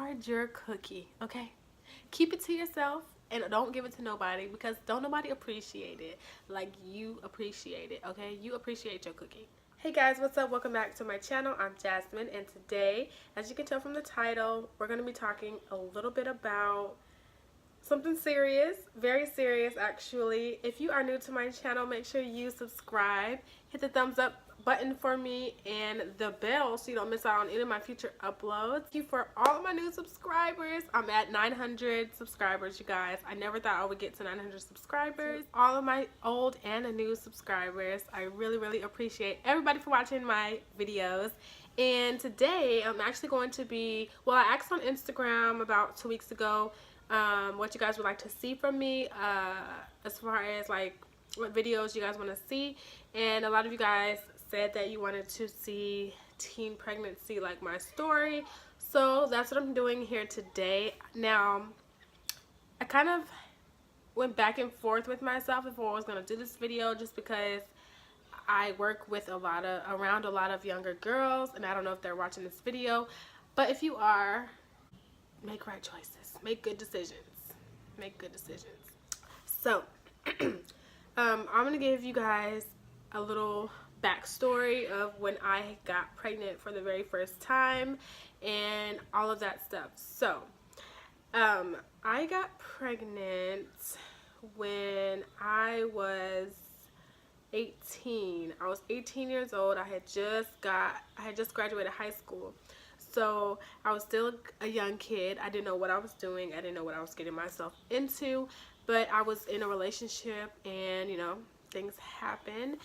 guard your cookie, okay? Keep it to yourself and don't give it to nobody, because don't nobody appreciate it like you appreciate it, okay? You appreciate your cookie. Hey guys, what's up? Welcome back to my channel. I'm Jasmine, and today, as you can tell from the title, we're going to be talking a little bit about something serious, very serious actually. If you are new to my channel, make sure you subscribe, hit the thumbs up button for me and the bell so you don't miss out on any of my future uploads. Thank you for all of my new subscribers. I'm at 900 subscribers, you guys. I never thought I would get to 900 subscribers. All of my old and new subscribers, I really appreciate everybody for watching my videos. And today I'm actually going to be, well, I asked on Instagram about 2 weeks ago what you guys would like to see from me, as far as like what videos you guys want to see, and a lot of you guys said that you wanted to see teen pregnancy, like my story. So that's what I'm doing here today. Now, I kind of went back and forth with myself before I was going to do this video, just because I work with around a lot of younger girls, and I don't know if they're watching this video, but if you are, make right choices, make good decisions, make good decisions. So I'm gonna give you guys a little backstory of when I got pregnant for the very first time and all of that stuff. So I got pregnant when I was 18. I was 18 years old. I had just graduated high school. So I was still a young kid. I didn't know what I was doing. I didn't know what I was getting myself into. But I was in a relationship, and you know, things happen.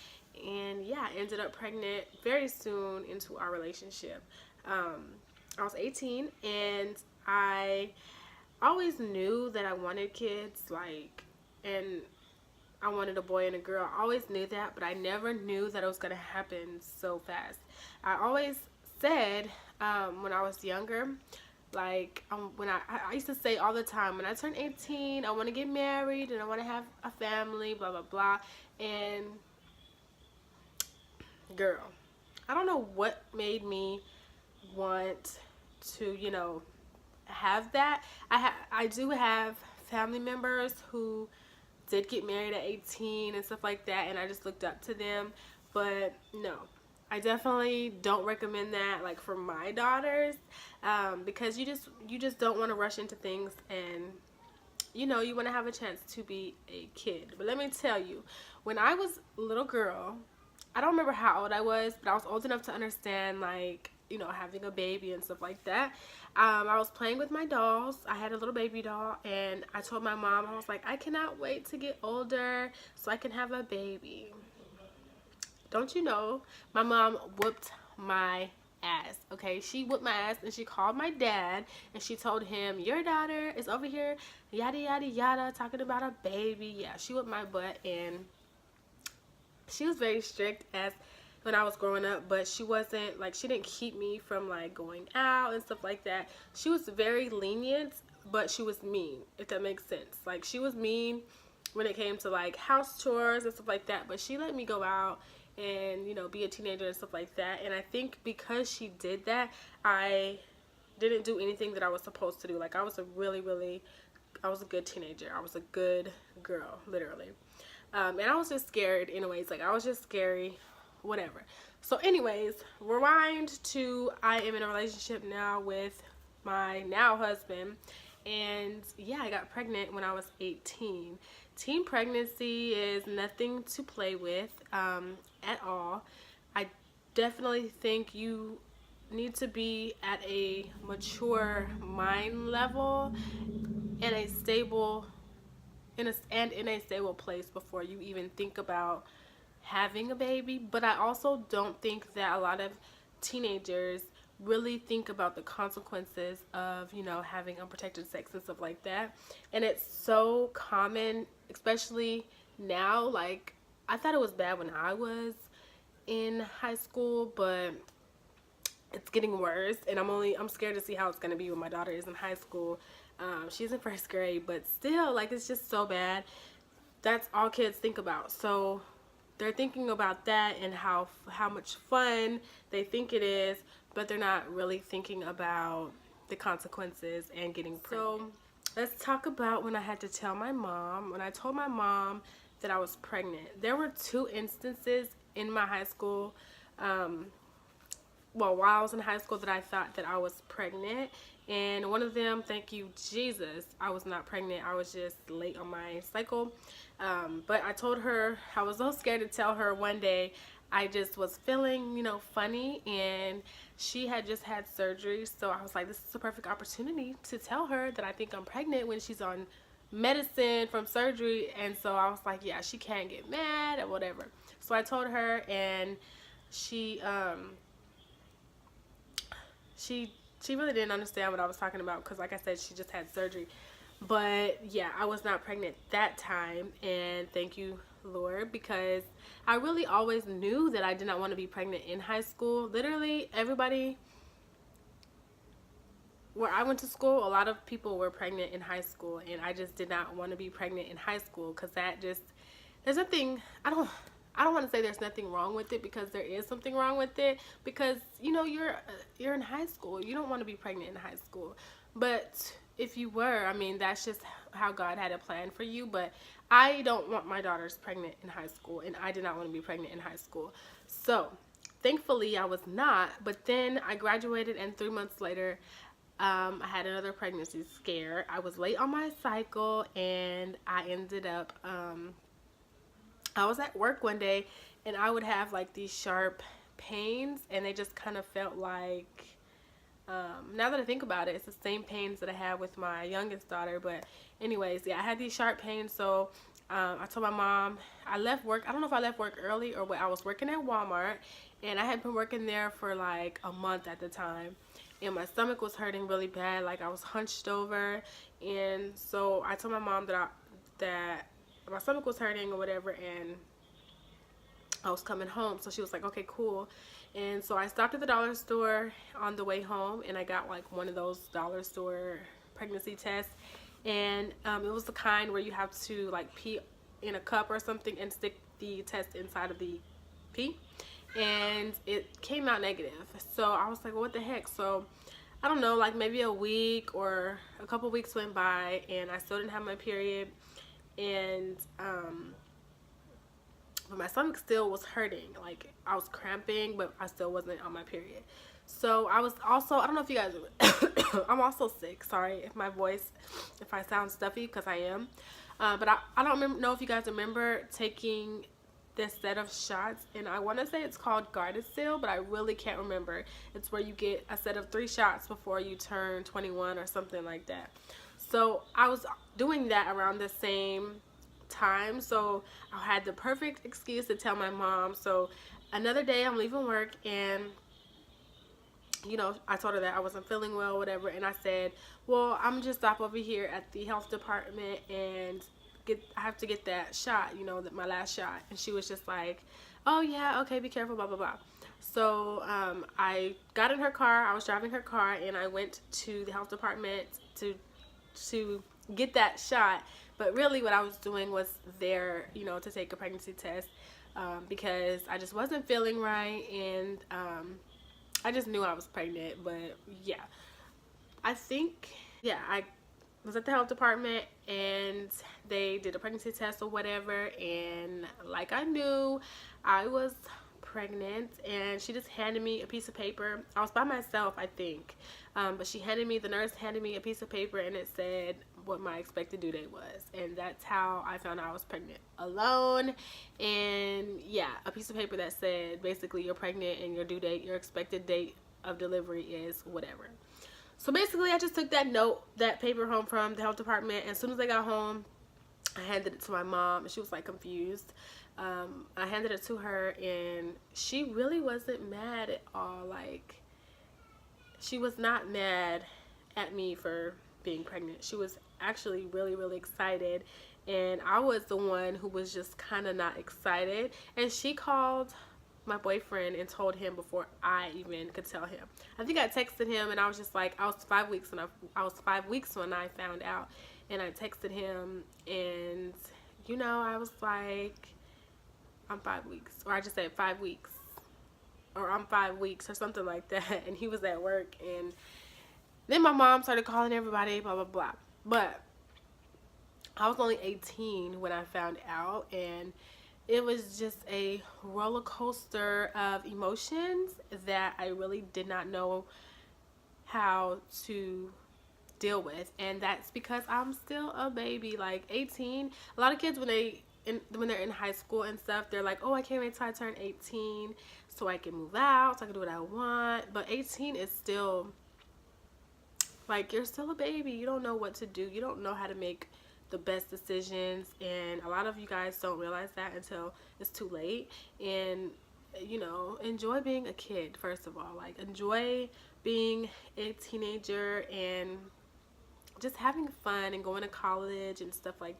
And yeah, I ended up pregnant very soon into our relationship. I was 18, and I always knew that I wanted kids, and I wanted a boy and a girl. I always knew that, but I never knew that it was going to happen so fast. I always said, when I was younger, when I used to say all the time, when I turn 18, I want to get married and I want to have a family, blah blah blah. And girl, I don't know what made me want to, you know, have that. I do have family members who did get married at 18 and stuff like that, and I just looked up to them. But no, I definitely don't recommend that, like, for my daughters, because you just don't want to rush into things, and you know, you want to have a chance to be a kid. But let me tell you, when I was a little girl, I don't remember how old I was, but I was old enough to understand, like, you know, having a baby and stuff like that. I was playing with my dolls. I had a little baby doll, and I told my mom, I was like, I cannot wait to get older so I can have a baby. Don't you know, my mom whooped my ass, okay? She whooped my ass, and she called my dad, and she told him, your daughter is over here, yada yada yada, talking about a baby. Yeah, she whooped my butt, and she was very strict as when I was growing up, but she wasn't, like, she didn't keep me from, like, going out and stuff like that. She was very lenient, but she was mean, if that makes sense. Like, she was mean when it came to, like, house chores and stuff like that, but she let me go out and, you know, be a teenager and stuff like that. And I think because she did that, I didn't do anything that I was supposed to do. Like, I was a I was a good teenager. I was a good girl, literally. And I was just scared anyways. Like, I was just scary, whatever. So anyways, rewind to, I am in a relationship now with my now husband, and yeah, I got pregnant when I was 18. Teen pregnancy is nothing to play with at all. I definitely think you need to be at a mature mind level and a stable in a stable place before you even think about having a baby. But I also don't think that a lot of teenagers really think about the consequences of, you know, having unprotected sex and stuff like that. And it's so common, especially now. Like, I thought it was bad when I was in high school, but it's getting worse, and I'm scared to see how it's going to be when my daughter is in high school. She's in first grade, but still, like, it's just so bad. That's all kids think about. So they're thinking about that and how much fun they think it is, but they're not really thinking about the consequences and getting pregnant. So let's talk about when I had to tell my mom. When I told my mom that I was pregnant, there were two instances in my high school, while I was in high school, that I thought that I was pregnant. And one of them, thank you Jesus, I was not pregnant. I was just late on my cycle. But I told her, I was so scared to tell her one day. I just was feeling, funny, and she had just had surgery. So I was like, this is a perfect opportunity to tell her that I think I'm pregnant when she's on medicine from surgery. And so I was like, yeah, she can't get mad or whatever. So I told her, and she really didn't understand what I was talking about, because like I said, she just had surgery. But yeah, I was not pregnant that time, and thank you Lord, because I really always knew that I did not want to be pregnant in high school. Literally everybody where I went to school, a lot of people were pregnant in high school, and I just did not want to be pregnant in high school, because there's nothing, I don't want to say there's nothing wrong with it, because there is something wrong with it, because you're in high school. You don't want to be pregnant in high school. But if you were, I mean, that's just how God had a plan for you. But I don't want my daughters pregnant in high school, and I did not want to be pregnant in high school. So thankfully I was not. But then I graduated, and 3 months later I had another pregnancy scare. I was late on my cycle, and I ended up I was at work one day, and I would have like these sharp pains, and they just kind of felt like, now that I think about it, it's the same pains that I had with my youngest daughter. But anyways, yeah, I had these sharp pains. So I told my mom, I left work. I don't know if I left work early or what. I was working at Walmart, and I had been working there for like a month at the time, and my stomach was hurting really bad. Like I was hunched over, and so I told my mom that my stomach was hurting or whatever, and I was coming home. So she was like, okay, cool. And so I stopped at the dollar store on the way home, and I got like one of those dollar store pregnancy tests. And it was the kind where you have to like pee in a cup or something and stick the test inside of the pee. And it came out negative. So I was like, well, what the heck? So I don't know, like maybe a week or a couple weeks went by, and I still didn't have my period. And but my stomach still was hurting. Like I was cramping, but I still wasn't on my period. So I was also, I don't know if you guys I'm also sick. Sorry if my voice, if I sound stuffy, because I am. But I don't know if you guys remember taking this set of shots, and I want to say it's called Gardasil, but I really can't remember. It's where you get a set of 3 shots before you turn 21 or something like that. So I was doing that around the same time, so I had the perfect excuse to tell my mom. So another day I'm leaving work, and I told her that I wasn't feeling well, whatever, and I said, well, I'm just stop over here at the health department and I have to get that shot, my last shot. And she was just like, oh yeah, okay, be careful, blah blah blah. So I got in her car. I was driving her car, and I went to the health department to get that shot. But really what I was doing was there, to take a pregnancy test, because I just wasn't feeling right, and I just knew I was pregnant. But yeah, I was at the health department, and they did a pregnancy test or whatever, and like I knew I was pregnant, and she just handed me a piece of paper. I was by myself, I think, but the nurse handed me a piece of paper, and it said what my expected due date was, and that's how I found out I was pregnant, alone. And yeah, a piece of paper that said basically you're pregnant, and your due date, your expected date of delivery is whatever. So basically I just took that paper home from the health department, and as soon as I got home, I handed it to my mom, and she was like confused. I handed it to her, and she really wasn't mad at all. Like, she was not mad at me for being pregnant. She was actually really, really excited, and I was the one who was just kind of not excited. And she called my boyfriend and told him before I even could tell him. I think I texted him, and I was just like, I was 5 weeks when I found out, and I texted him, and I was like, I'm 5 weeks, or I just said 5 weeks, or I'm 5 weeks, or something like that. And he was at work, and Then my mom started calling everybody, blah, blah, blah. But I was only 18 when I found out, and it was just a roller coaster of emotions that I really did not know how to deal with. And that's because I'm still a baby. Like 18, a lot of kids when they're in high school and stuff, they're like, oh, I can't wait till I turn 18 so I can move out, so I can do what I want. But 18 is still like, you're still a baby. You don't know what to do. You don't know how to make the best decisions. And a lot of you guys don't realize that until it's too late. And, you know, enjoy being a kid, first of all. Like, enjoy being a teenager and just having fun and going to college and stuff like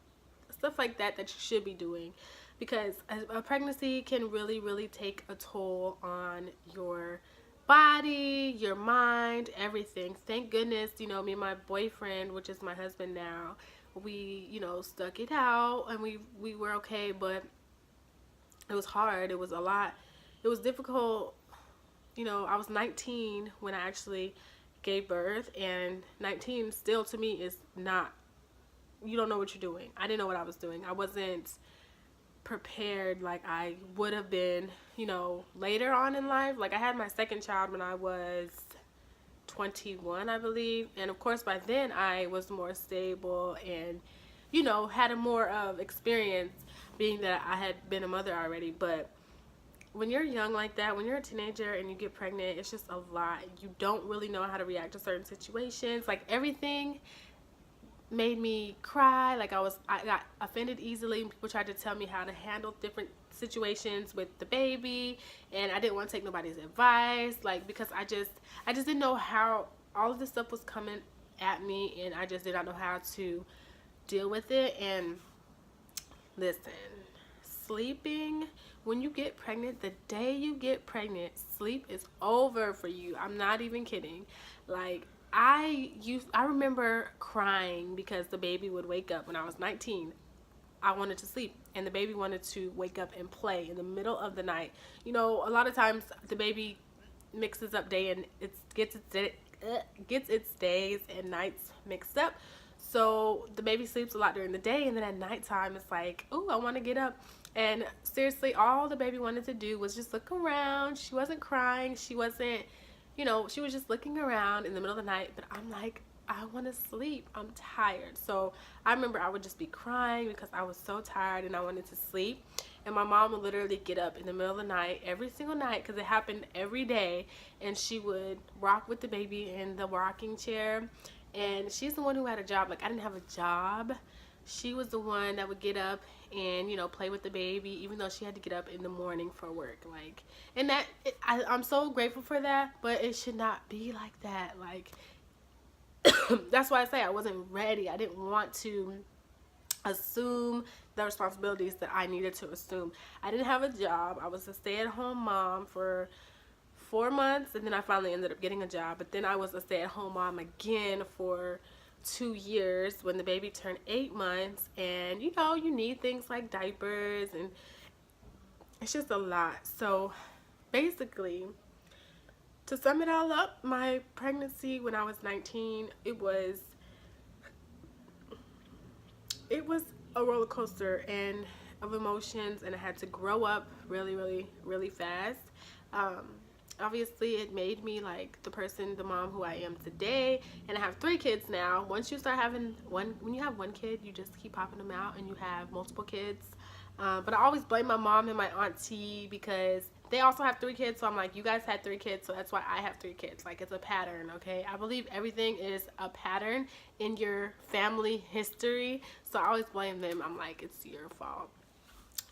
that that you should be doing, because a pregnancy can really take a toll on your body, your mind, everything. Thank goodness, you know, me and my boyfriend, which is my husband now, we, you know, stuck it out, and we were okay. But it was hard. It was a lot. It was difficult. You know, I was 19 when I actually gave birth, and 19 still to me is not, you don't know what you're doing. I didn't know what I was doing. I wasn't prepared like I would have been, you know, later on in life. Like, I had my second child when I was 21, I believe. And of course, by then I was more stable and, you know, had a more of experience, being that I had been a mother already. But when you're young like that, when you're a teenager and you get pregnant, it's just a lot. You don't really know how to react to certain situations. Like, everything made me cry. Like, I got offended easily. People tried to tell me how to handle different situations with the baby, and I didn't want to take nobody's advice, like, because I just didn't know how all of this stuff was coming at me, and I just did not know how to deal with it. And listen, sleeping, when you get pregnant, the day you get pregnant, sleep is over for you. I'm not even kidding. Like, I remember crying because the baby would wake up when I was 19. I wanted to sleep, and the baby wanted to wake up and play in the middle of the night. You know, a lot of times the baby mixes up day, and it gets its days and nights mixed up. So the baby sleeps a lot during the day, and then at nighttime it's like, oh, I want to get up. And seriously, all the baby wanted to do was just look around. She wasn't crying. She wasn't, you know, she was just looking around in the middle of the night. But I'm like, I want to sleep. I'm tired. So I remember I would just be crying because I was so tired and I wanted to sleep. And my mom would literally get up in the middle of the night every single night, because it happened every day. And she would rock with the baby in the rocking chair. And she's the one who had a job. Like, I didn't have a job. She was the one that would get up and, you know, play with the baby, even though she had to get up in the morning for work. Like, and I'm so grateful for that, but it should not be like that. Like, that's why I say I wasn't ready. I didn't want to assume the responsibilities that I needed to assume. I didn't have a job. I was a stay-at-home mom for 4 months, and then I finally ended up getting a job. But then I was a stay-at-home mom again for 2 years when the baby turned 8 months. And, you know, you need things like diapers, and it's just a lot. So basically, to sum it all up, my pregnancy when I was 19, it was a roller coaster and of emotions, and I had to grow up really fast. Obviously, it made me like the mom who I am today. And I have 3 kids now. Once you start having when you have one kid, you just keep popping them out, and you have multiple kids. But I always blame my mom and my auntie because they also have 3 kids. So I'm like, you guys had 3 kids, so that's why I have 3 kids. Like, it's a pattern, okay? I believe everything is a pattern in your family history. So I always blame them. I'm like, it's your fault.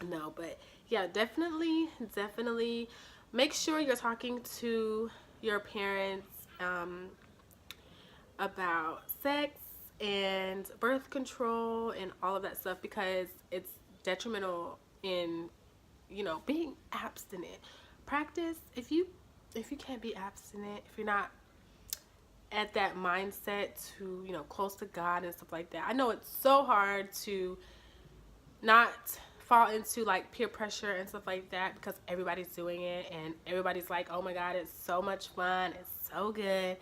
No, but yeah, definitely make sure you're talking to your parents about sex and birth control and all of that stuff, because it's detrimental in, you know, being abstinent. Practice, if you can't be abstinent, if you're not at that mindset to, you know, close to God and stuff like that. I know it's so hard to not fall into like peer pressure and stuff like that, because everybody's doing it and everybody's like, oh my God, it's so much fun, it's so good.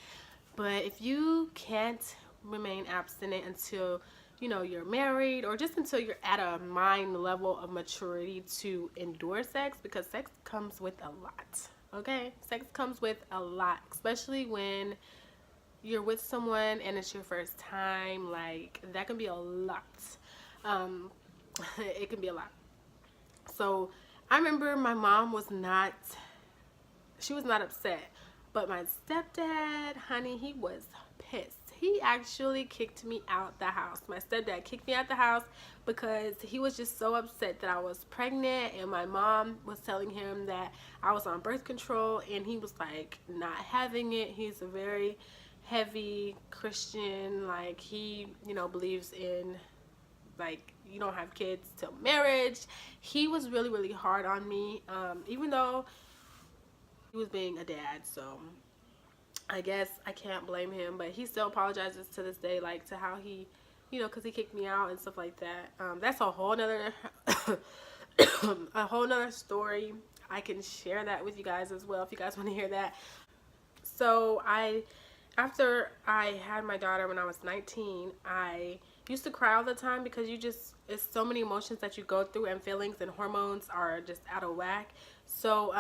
But if you can't remain abstinent until you're married, or just until you're at a mind level of maturity to endure sex, because sex comes with a lot. Okay, sex comes with a lot, especially when you're with someone and it's your first time. Like, that can be a lot. um it can be a lot. So I remember my mom was not, she was not upset. But my stepdad, honey, he was pissed. He actually kicked me out the house. My stepdad kicked me out the house because he was just so upset that I was pregnant, and my mom was telling him that I was on birth control, and he was like not having it. He's a very heavy Christian. Like, he, believes in, like, you don't have kids till marriage. He was really, really hard on me, even though he was being a dad. So I guess I can't blame him, but he still apologizes to this day, like, to how he, because he kicked me out and stuff like that. That's a whole nother, a whole nother story. I can share that with you guys as well if you guys want to hear that. So after I had my daughter when I was 19, I used to cry all the time because it's so many emotions that you go through, and feelings and hormones are just out of whack. So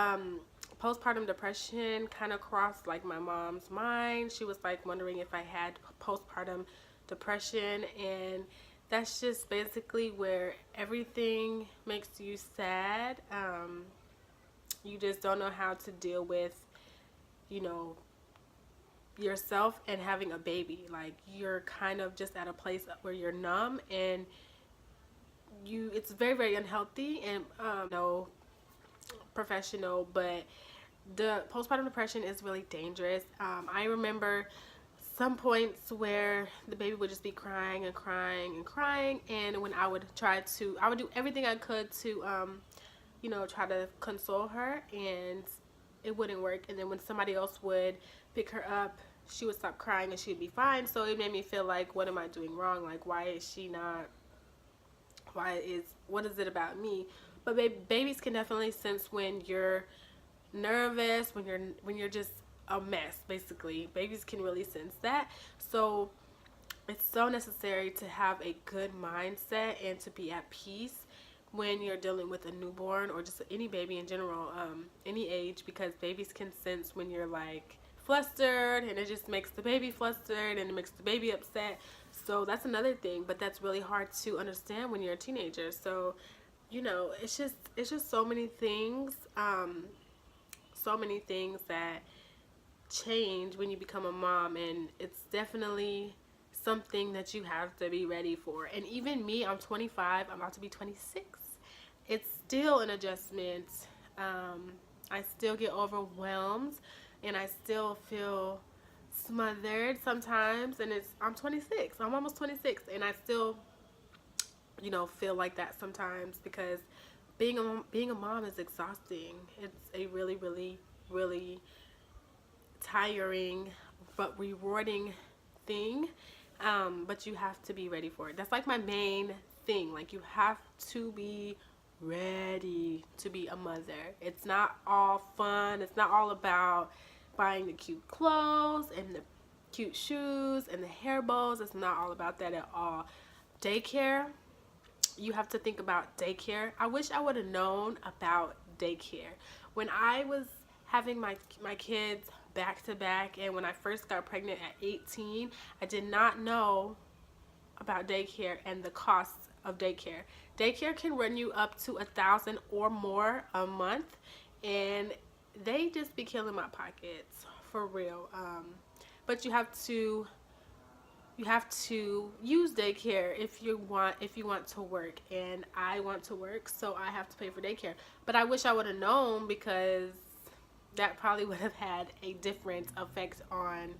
postpartum depression kind of crossed like my mom's mind. She was like wondering if I had postpartum depression, and that's just basically where everything makes you sad. You just don't know how to deal with, you know, yourself and having a baby. Like, you're kind of just at a place where you're numb, and it's very, very unhealthy, and no professional, but the postpartum depression is really dangerous. I remember some points where the baby would just be crying and crying and crying, and when I would do everything I could to try to console her, and it wouldn't work. And then when somebody else would pick her up, she would stop crying and she'd be fine. So it made me feel like, what am I doing wrong? Like, what is it about me? But babies can definitely sense when you're nervous, when you're just a mess. Basically, babies can really sense that. So it's so necessary to have a good mindset and to be at peace when you're dealing with a newborn, or just any baby in general, any age, because babies can sense when you're like flustered, and it just makes the baby flustered, and it makes the baby upset. So that's another thing, but that's really hard to understand when you're a teenager. So it's just so many things, that change when you become a mom, and it's definitely something that you have to be ready for. And even me, I'm 25, I'm about to be 26. It's still an adjustment. I still get overwhelmed, and I still feel smothered sometimes, and I'm 26. I'm almost 26, and I still feel like that sometimes, because being a mom is exhausting. It's a really, really, really tiring but rewarding thing. But you have to be ready for it. That's like my main thing. Like, you have to be ready to be a mother. It's not all fun. It's not all about buying the cute clothes and the cute shoes and the hair bows. It's not all about that at all. Daycare, you have to think about daycare. I wish I would have known about daycare when I was having my kids back to back, and when I first got pregnant at 18. I did not know about daycare and the costs of daycare. Daycare can run you up to $1,000 or more a month, and they just be killing my pockets for real. But you have to use daycare if you want to work, and I want to work, so I have to pay for daycare. But I wish I would have known, because that probably would have had a different effect on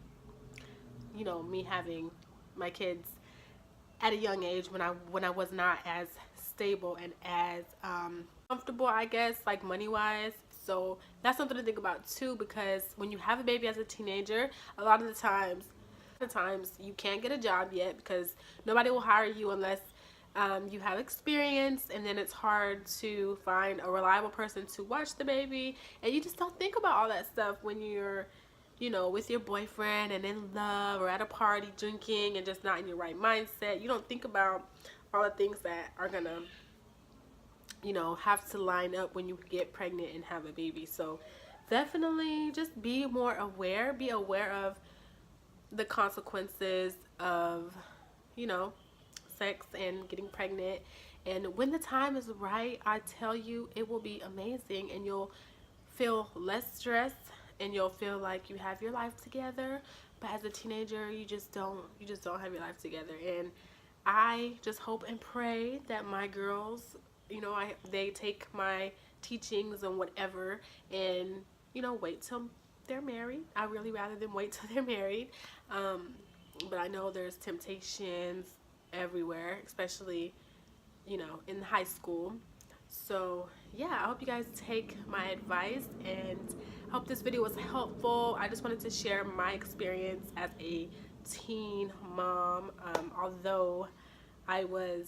me having my kids at a young age, when I was not as stable and as comfortable, I guess, like, money wise. So that's something to think about too, because when you have a baby as a teenager, a lot of the times you can't get a job yet, because nobody will hire you unless you have experience, and then it's hard to find a reliable person to watch the baby, and you just don't think about all that stuff when you're you know, with your boyfriend and in love, or at a party drinking and just not in your right mindset. You don't think about all the things that are gonna, you know, have to line up when you get pregnant and have a baby. So definitely just be more aware. Be aware of the consequences of, you know, sex and getting pregnant. And when the time is right, I tell you, it will be amazing, and you'll feel less stressed, and you'll feel like you have your life together. But as a teenager, you just don't have your life together. And I just hope and pray that my girls, you know, they take my teachings and whatever, and, you know, wait till they're married. I really rather them wait till they're married. But I know there's temptations everywhere, especially, you know, in high school. So yeah, I hope you guys take my advice, and I hope this video was helpful. I just wanted to share my experience as a teen mom, although I was,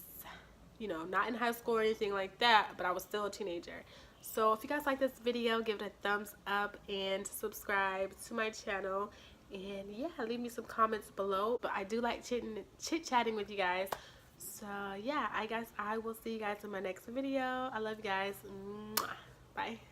you know, not in high school or anything like that, but I was still a teenager. So if you guys like this video, give it a thumbs up and subscribe to my channel. And yeah, leave me some comments below. But I do like chit-chatting with you guys. So yeah, I guess I will see you guys in my next video. I love you guys. Mwah. Bye.